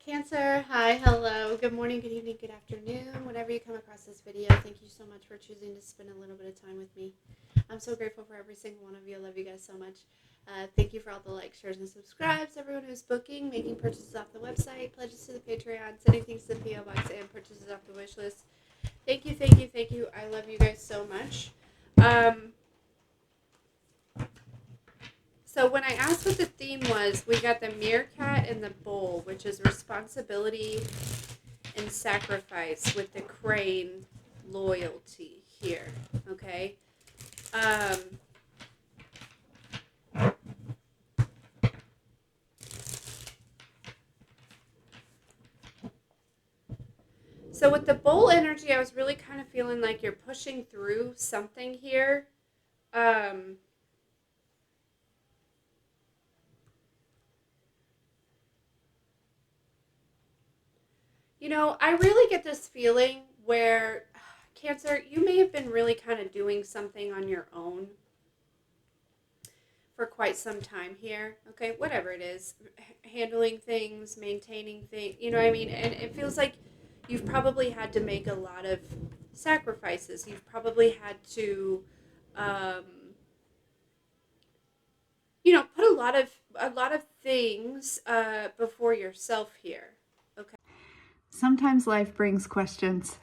Cancer, hi, hello, good morning, good evening, good afternoon. Whenever you come across this video, thank you so much for choosing to spend a little bit of time with me. I'm so grateful for every single one of you. I love you guys so much. Thank you for all the likes, shares, and subscribes. Everyone who's booking, making purchases off the website, pledges to the Patreon, sending things to the PO box, and purchases off the wish list. Thank you, thank you, thank you. I love you guys so much. So when I asked what the theme was, we got the meerkat and the bull, which is responsibility and sacrifice, with the crane loyalty here. Okay. So with the bull energy, I was really kind of feeling like you're pushing through something here. I really get this feeling where, Cancer, you may have been really kind of doing something on your own for quite some time here. Okay, whatever it is, handling things, maintaining things, you know what I mean? And it feels like you've probably had to make a lot of sacrifices. You've probably had to, um, put a lot of things before yourself here. Okay. Sometimes life brings questions.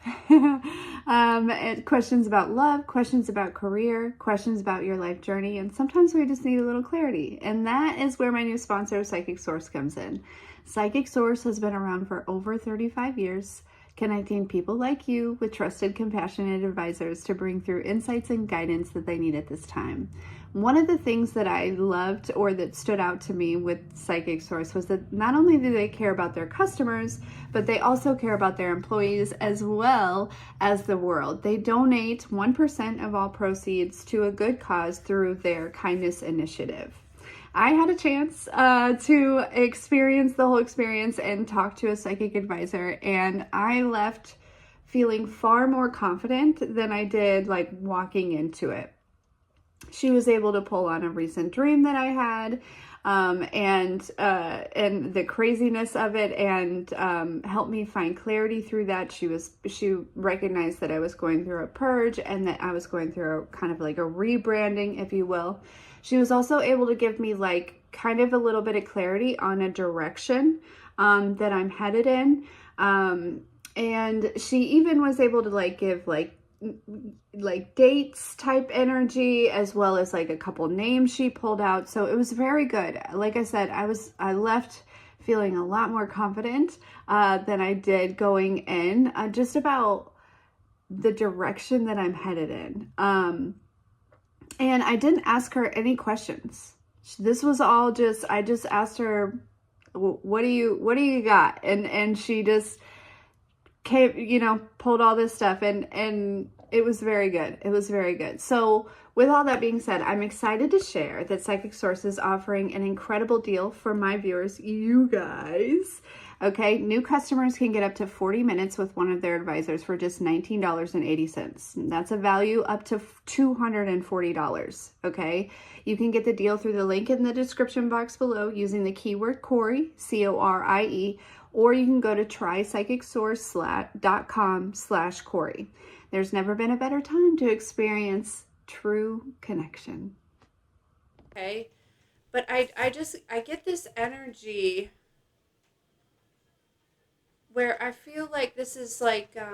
Questions about love, questions about career, questions about your life journey, and sometimes we just need a little clarity. And that is where my new sponsor, Psychic Source, comes in. Psychic Source has been around for over 35 years, connecting people like you with trusted, compassionate advisors to bring through insights and guidance that they need at this time. One of the things that I loved, or that stood out to me with Psychic Source, was that not only do they care about their customers, but they also care about their employees as well as the world. They donate 1% of all proceeds to a good cause through their kindness initiative. I had a chance to experience the whole experience and talk to a psychic advisor, and I left feeling far more confident than I did like walking into it. She was able to pull on a recent dream that I had, and the craziness of it, and help me find clarity through that. She recognized that I was going through a purge, and that I was going through kind of like a rebranding, if you will. She was also able to give me like kind of a little bit of clarity on a direction that I'm headed in, and she even was able to like give like dates type energy, as well as like a couple names she pulled out. So it was very good. Like I said, I left feeling a lot more confident than I did going in, just about the direction that I'm headed in. And I didn't ask her any questions. This was all just, I just asked her, what do you got? And she just came, pulled all this stuff, and it was very good. It was very good. So with all that being said, I'm excited to share that Psychic Source is offering an incredible deal for my viewers, you guys. Okay, new customers can get up to 40 minutes with one of their advisors for just $19.80. That's a value up to $240. Okay, you can get the deal through the link in the description box below using the keyword Corie, Corie, or you can go to trypsychicsource.com/Corie. There's never been a better time to experience true connection. Okay, but I get this energy where I feel like this is like, I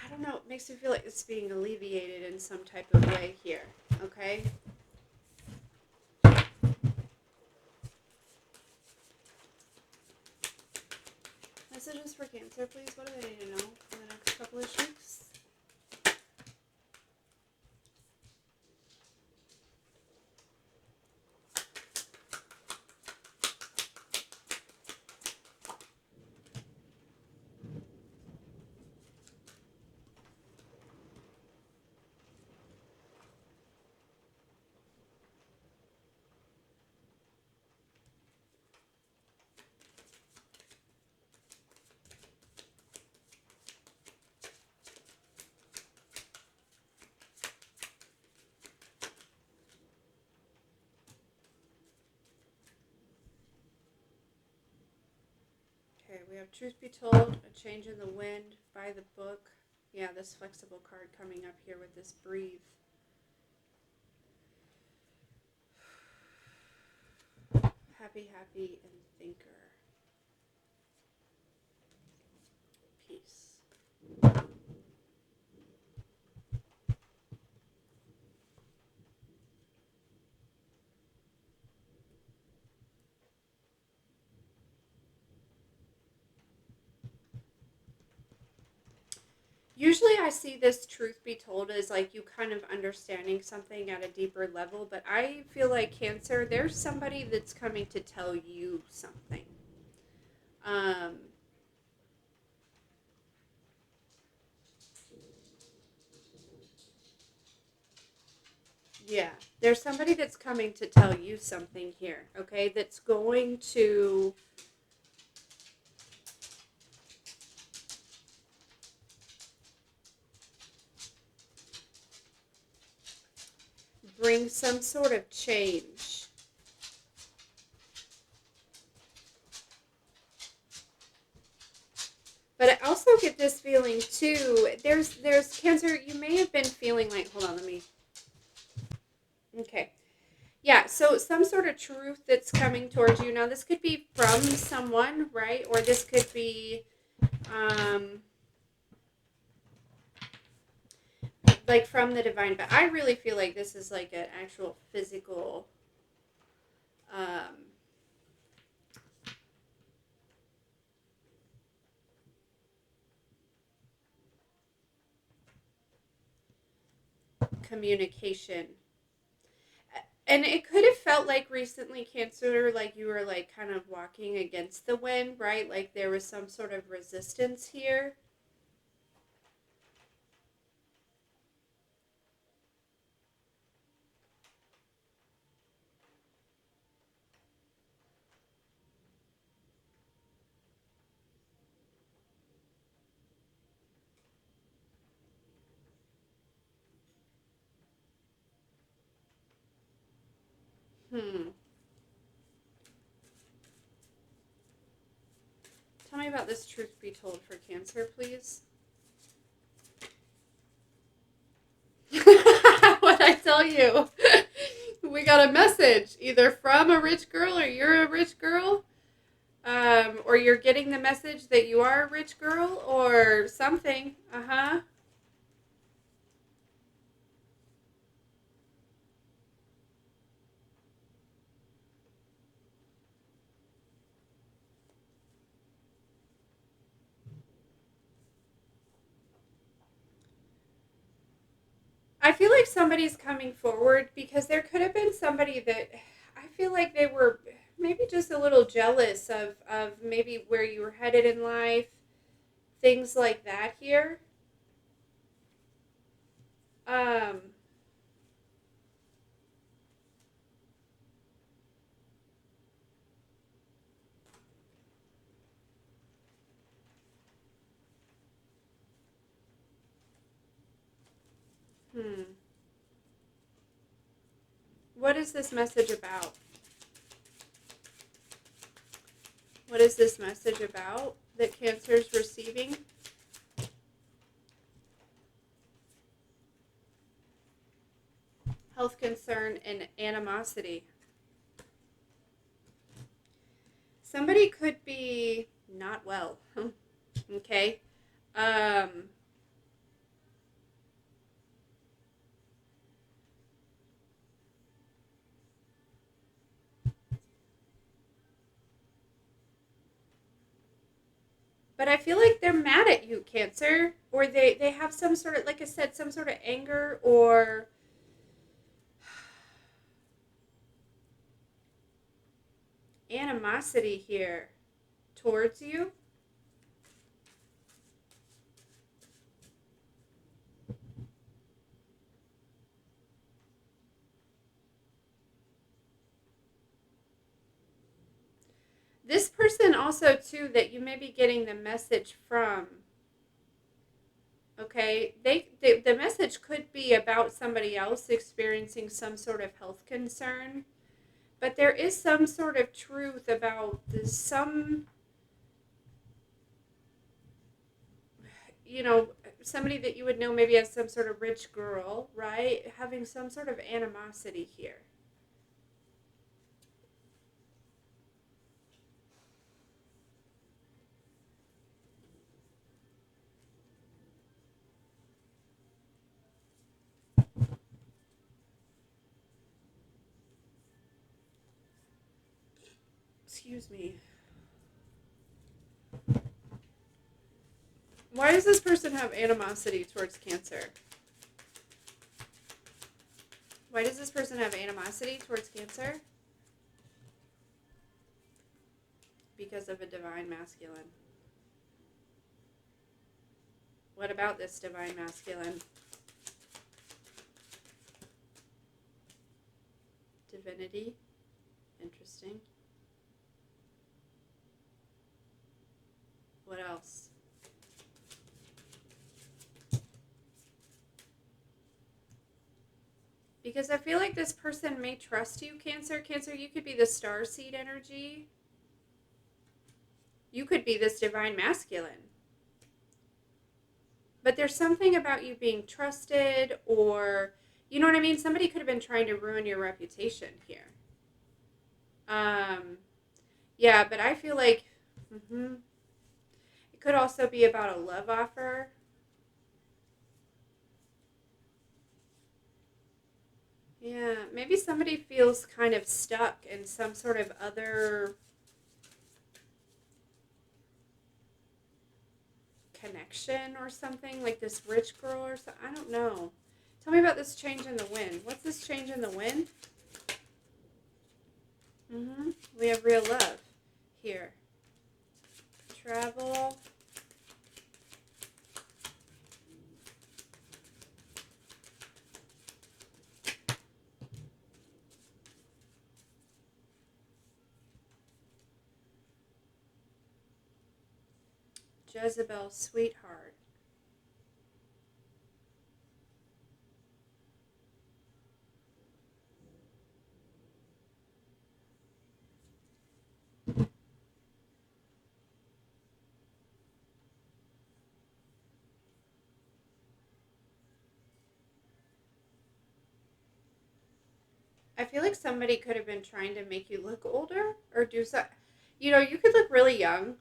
don't know, it makes me feel like it's being alleviated in some type of way here, okay? Messages for Cancer, please. What do they need to know in the next couple of weeks? Okay, we have Truth Be Told, A Change in the Wind, By the Book. Yeah, this flexible card coming up here with this Breathe. Happy, Happy, and Thinker. Peace. Usually I see this Truth Be Told as like you kind of understanding something at a deeper level, but I feel like Cancer, there's somebody that's coming to tell you something. Um, yeah, there's somebody that's coming to tell you something here, okay? That's going to bring some sort of change. But I also get this feeling too. There's Cancer. You may have been feeling like, hold on, let me. Okay, yeah. So some sort of truth that's coming towards you. Now this could be from someone, right? Or this could be, um, like from the divine. But I really feel like this is like an actual physical, um, communication. And it could have felt like recently, Cancer, like you were like kind of walking against the wind, right? Like there was some sort of resistance here. Hmm. Tell me about this Truth Be Told for Cancer, please. What I tell you? We got a message either from a rich girl or you're a rich girl. Or you're getting the message that you are a rich girl or something. Uh-huh. I feel like somebody's coming forward because there could have been somebody that I feel like they were maybe just a little jealous of maybe where you were headed in life, things like that here. Um, hmm. What is this message about? What is this message about that Cancer's receiving? Health concern and animosity. Somebody could be not well. Okay. Um, but I feel like they're mad at you, Cancer, or they have some sort of, like I said, some sort of anger or animosity here towards you. This person also too that you may be getting the message from. Okay, the message could be about somebody else experiencing some sort of health concern, but there is some sort of truth about some somebody that you would know maybe as some sort of rich girl, right? Having some sort of animosity here. Excuse me. Why does this person have animosity towards Cancer? Why does this person have animosity towards Cancer? Because of a divine masculine. What about this divine masculine? Divinity. Interesting. What else? Because I feel like this person may trust you, Cancer. Cancer, you could be the star seed energy. You could be this divine masculine. But there's something about you being trusted, or, you know what I mean? Somebody could have been trying to ruin your reputation here. Um, yeah, but I feel like it could also be about a love offer. Yeah, maybe somebody feels kind of stuck in some sort of other connection or something, like this rich girl or something. I don't know. Tell me about this change in the wind. What's this change in the wind? We have real love here. Travel. Jezebel, sweetheart. I feel like somebody could have been trying to make you look older or do so. You could look really young.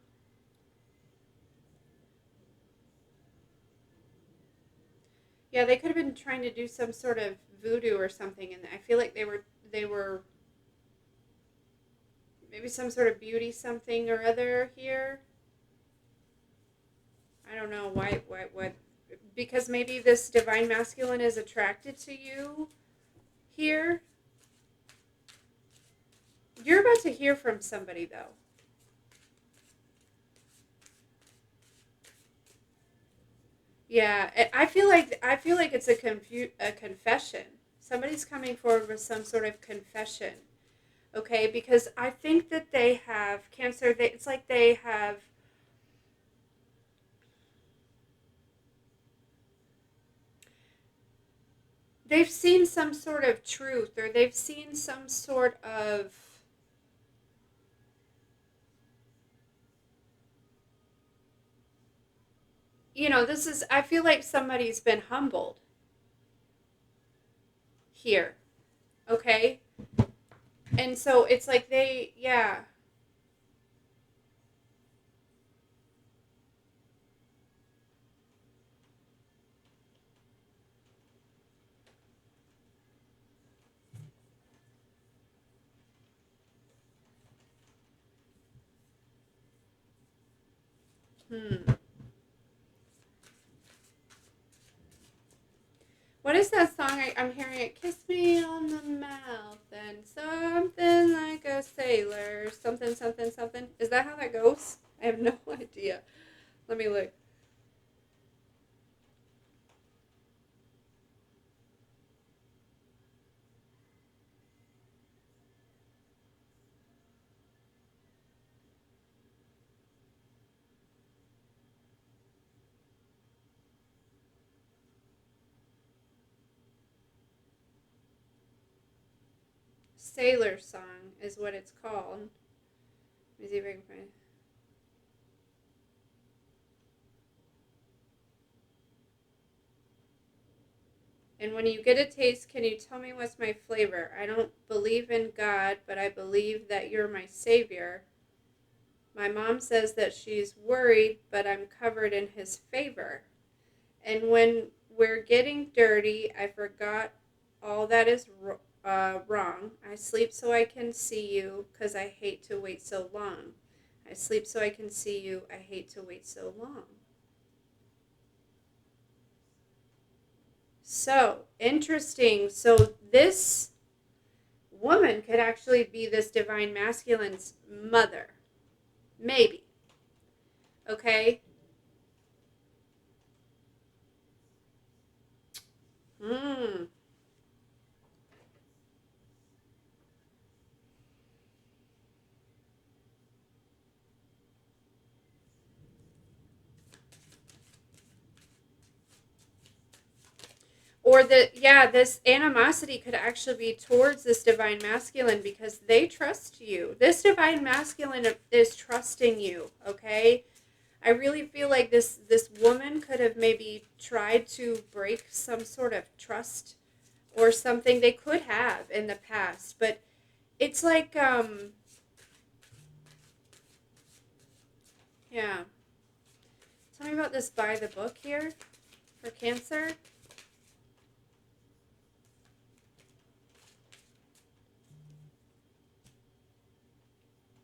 Yeah, they could have been trying to do some sort of voodoo or something, and I feel like they were maybe some sort of beauty something or other here. I don't know why, because maybe this divine masculine is attracted to you here. You're about to hear from somebody though. Yeah, I feel like it's a confession. Somebody's coming forward with some sort of confession. Okay, because I think that they have Cancer. It's like they have. They've seen some sort of truth, or they've seen some sort of. This is. I feel like somebody's been humbled here. Okay, and so it's like yeah. Hmm. What is that song? I'm hearing it. Kiss me on the mouth and something like a sailor. Something, something, something. Is that how that goes? I have no idea. Let me look. Sailor Song is what it's called. Let me see if I can find it. And when you get a taste, can you tell me what's my flavor? I don't believe in God, but I believe that you're my savior. My mom says that she's worried, but I'm covered in his favor. And when we're getting dirty, I forgot all that is wrong. I sleep so I can see you because I hate to wait so long. I sleep so I can see you. I hate to wait so long. So interesting. So this woman could actually be this divine masculine's mother. Maybe. Okay? Hmm. Or this animosity could actually be towards this divine masculine because they trust you. This divine masculine is trusting you, okay? I really feel like this woman could have maybe tried to break some sort of trust or something. They could have in the past, but it's like yeah. Tell me about this by the book here for Cancer.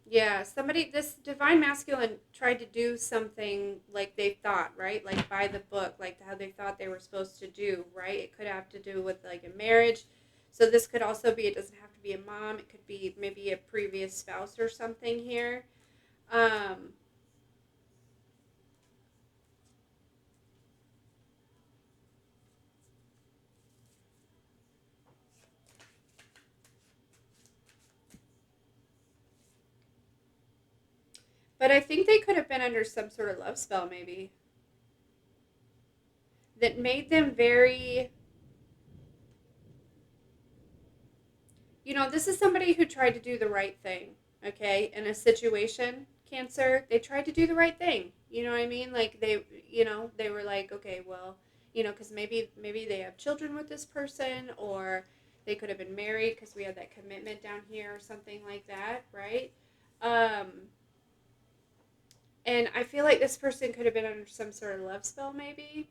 Yeah, this divine masculine tried to do something like they thought, right? Like by the book, like how they thought they were supposed to do, right? It could have to do with like a marriage. So this could also be, it doesn't have to be a mom, it could be maybe a previous spouse or something here. Um, but I think they could have been under some sort of love spell, maybe, that made them very, this is somebody who tried to do the right thing, okay, in a situation, Cancer. They tried to do the right thing. You know what I mean? Like they were like, okay, well, because maybe they have children with this person, or they could have been married because we have that commitment down here or something like that, right? Um, and I feel like this person could have been under some sort of love spell, maybe.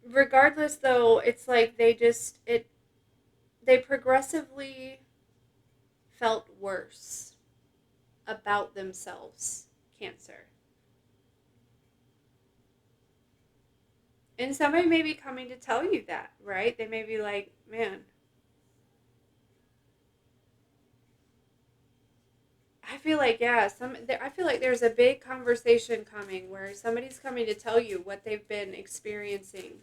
Regardless, though, it's like they progressively felt worse about themselves, Cancer. And somebody may be coming to tell you that, right? They may be like, man, I feel like, yeah, I feel like there's a big conversation coming where somebody's coming to tell you what they've been experiencing,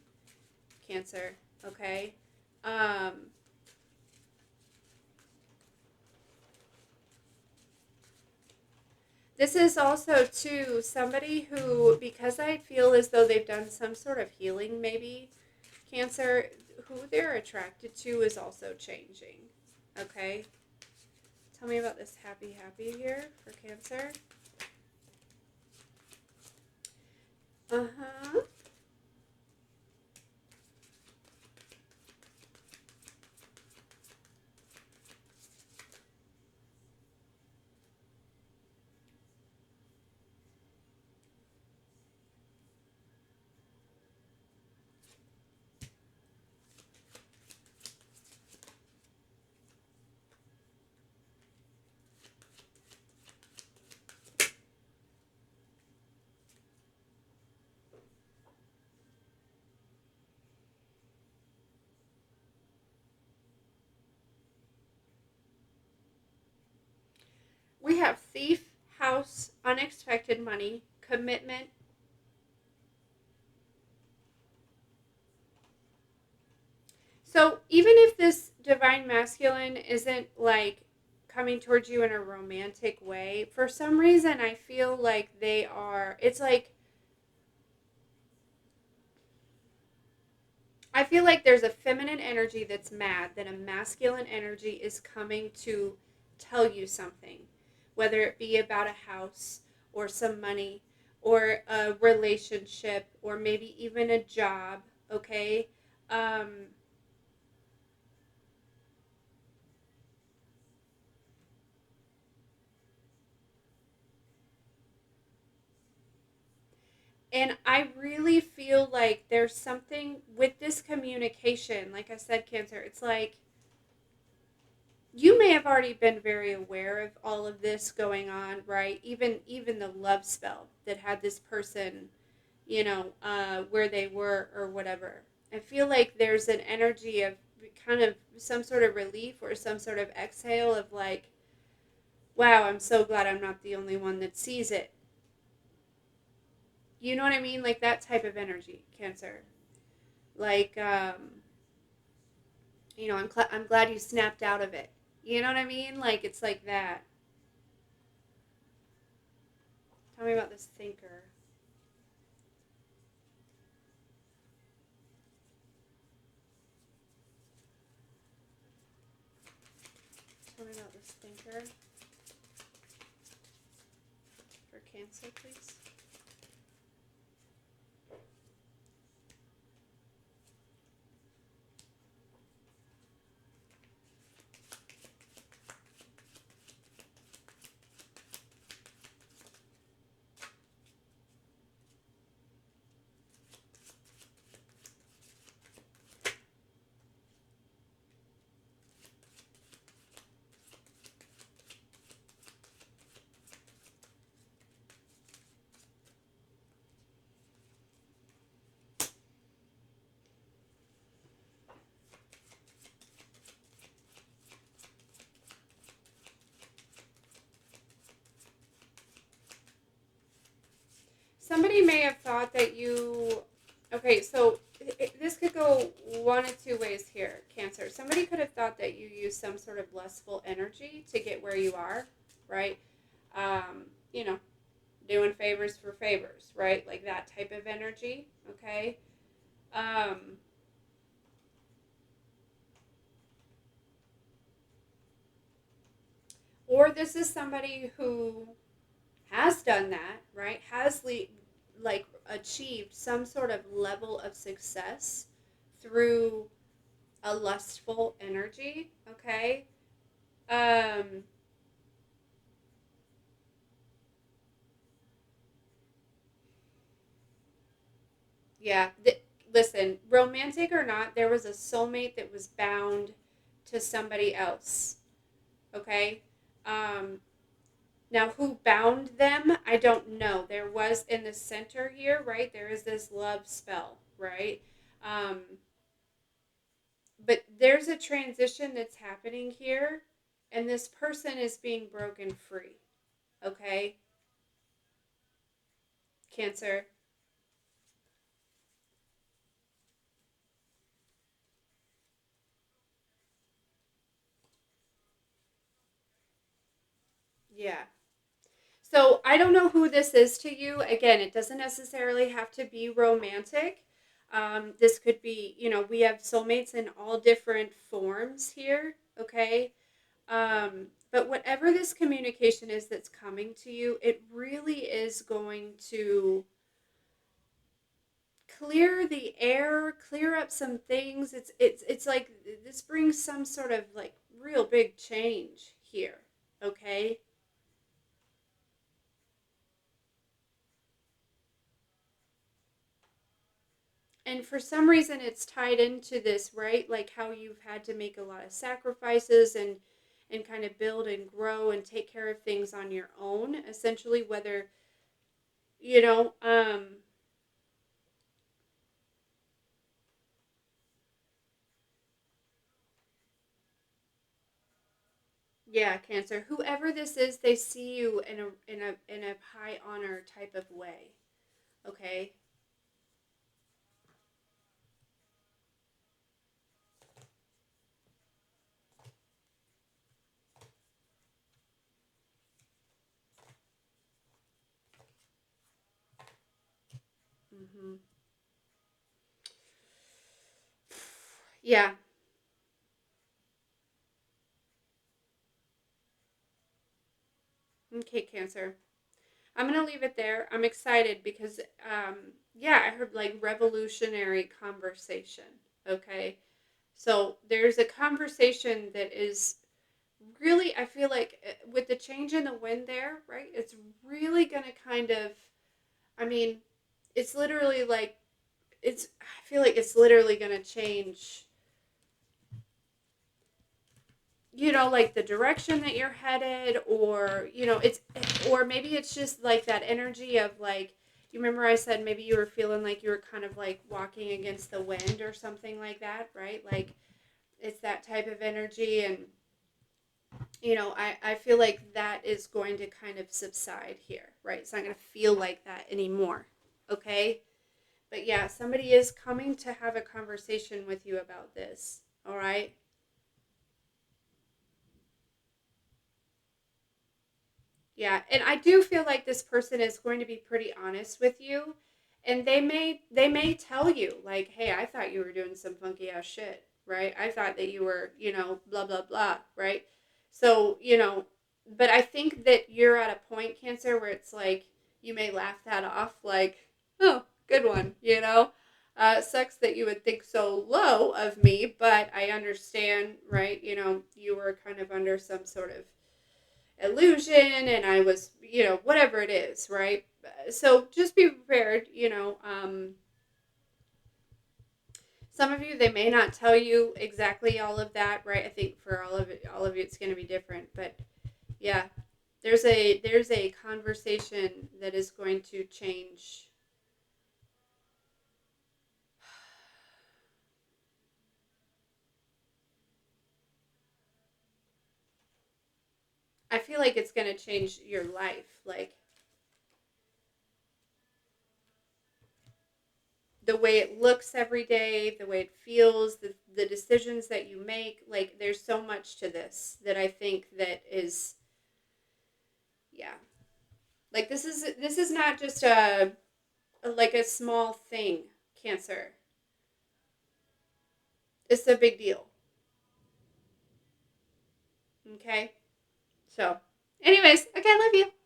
Cancer, okay? Um, this is also, too, somebody who, because I feel as though they've done some sort of healing, maybe, Cancer, who they're attracted to is also changing. Okay? Tell me about this happy here for Cancer. Uh-huh. We have thief, house, unexpected money, commitment. So even if this divine masculine isn't like coming towards you in a romantic way, for some reason I feel like they are, it's like, I feel like there's a feminine energy that's mad that a masculine energy is coming to tell you something, whether it be about a house or some money or a relationship or maybe even a job, okay? Um, and I really feel like there's something with this communication. Like I said, Cancer, it's like you may have already been very aware of all of this going on, right? Even the love spell that had this person, where they were or whatever. I feel like there's an energy of kind of some sort of relief or some sort of exhale of like, wow, I'm so glad I'm not the only one that sees it. You know what I mean? Like that type of energy, Cancer. Like, I'm glad you snapped out of it. You know what I mean? Like it's like that. Tell me about this thinker. Tell me about this thinker for Cancer, please. Somebody may have thought that you. Okay, so this could go one of two ways here, Cancer. Somebody could have thought that you use some sort of lustful energy to get where you are, right? Um, you know, doing favors for favors, right? Like that type of energy, okay? Um, or this is somebody who has done that, right? Like achieved some sort of level of success through a lustful energy, okay? Um, yeah, listen, romantic or not, there was a soulmate that was bound to somebody else, okay? Um, Now, who bound them? I don't know. There was in the center here, right? There is this love spell, right? Um, but there's a transition that's happening here, and this person is being broken free, okay? Cancer. Yeah. So I don't know who this is to you. Again, it doesn't necessarily have to be romantic. This could be, we have soulmates in all different forms here, okay? But whatever this communication is that's coming to you, it really is going to clear the air, clear up some things. It's like this brings some sort of like real big change here, okay? And for some reason it's tied into this, right? Like how you've had to make a lot of sacrifices and kind of build and grow and take care of things on your own, essentially, whether you know yeah, Cancer, whoever this is, they see you in a high honor type of way, okay? Mhm. Yeah. Okay, Cancer. I'm going to leave it there. I'm excited because, yeah, I heard like revolutionary conversation. Okay. So there's a conversation that is really, I feel like with the change in the wind there, right? It's really going to kind of, I mean, it's literally like, I feel like it's literally going to change, like the direction that you're headed, or, or maybe it's just like that energy of like, you remember I said maybe you were feeling like you were kind of like walking against the wind or something like that, right? Like it's that type of energy. And, I feel like that is going to kind of subside here, right? It's not going to feel like that anymore. Okay. But yeah, somebody is coming to have a conversation with you about this. All right. Yeah, and I do feel like this person is going to be pretty honest with you, and they may tell you like, "Hey, I thought you were doing some funky ass shit, right? I thought that you were, blah blah blah, right?" So, but I think that you're at a point, Cancer, where it's like you may laugh that off like, "Oh, good one," you know? Sucks that you would think so low of me, but I understand, right? You were kind of under some sort of illusion, and I was, whatever it is, right? So just be prepared. Some of you, they may not tell you exactly all of that, right? I think for all of you it's going to be different, but yeah, there's a conversation that is going to change. I feel like it's going to change your life, like the way it looks every day, the way it feels, the decisions that you make. Like there's so much to this that I think that is, yeah. Like this is not just like a small thing, Cancer. It's a big deal. Okay? So, anyways, okay, I love you.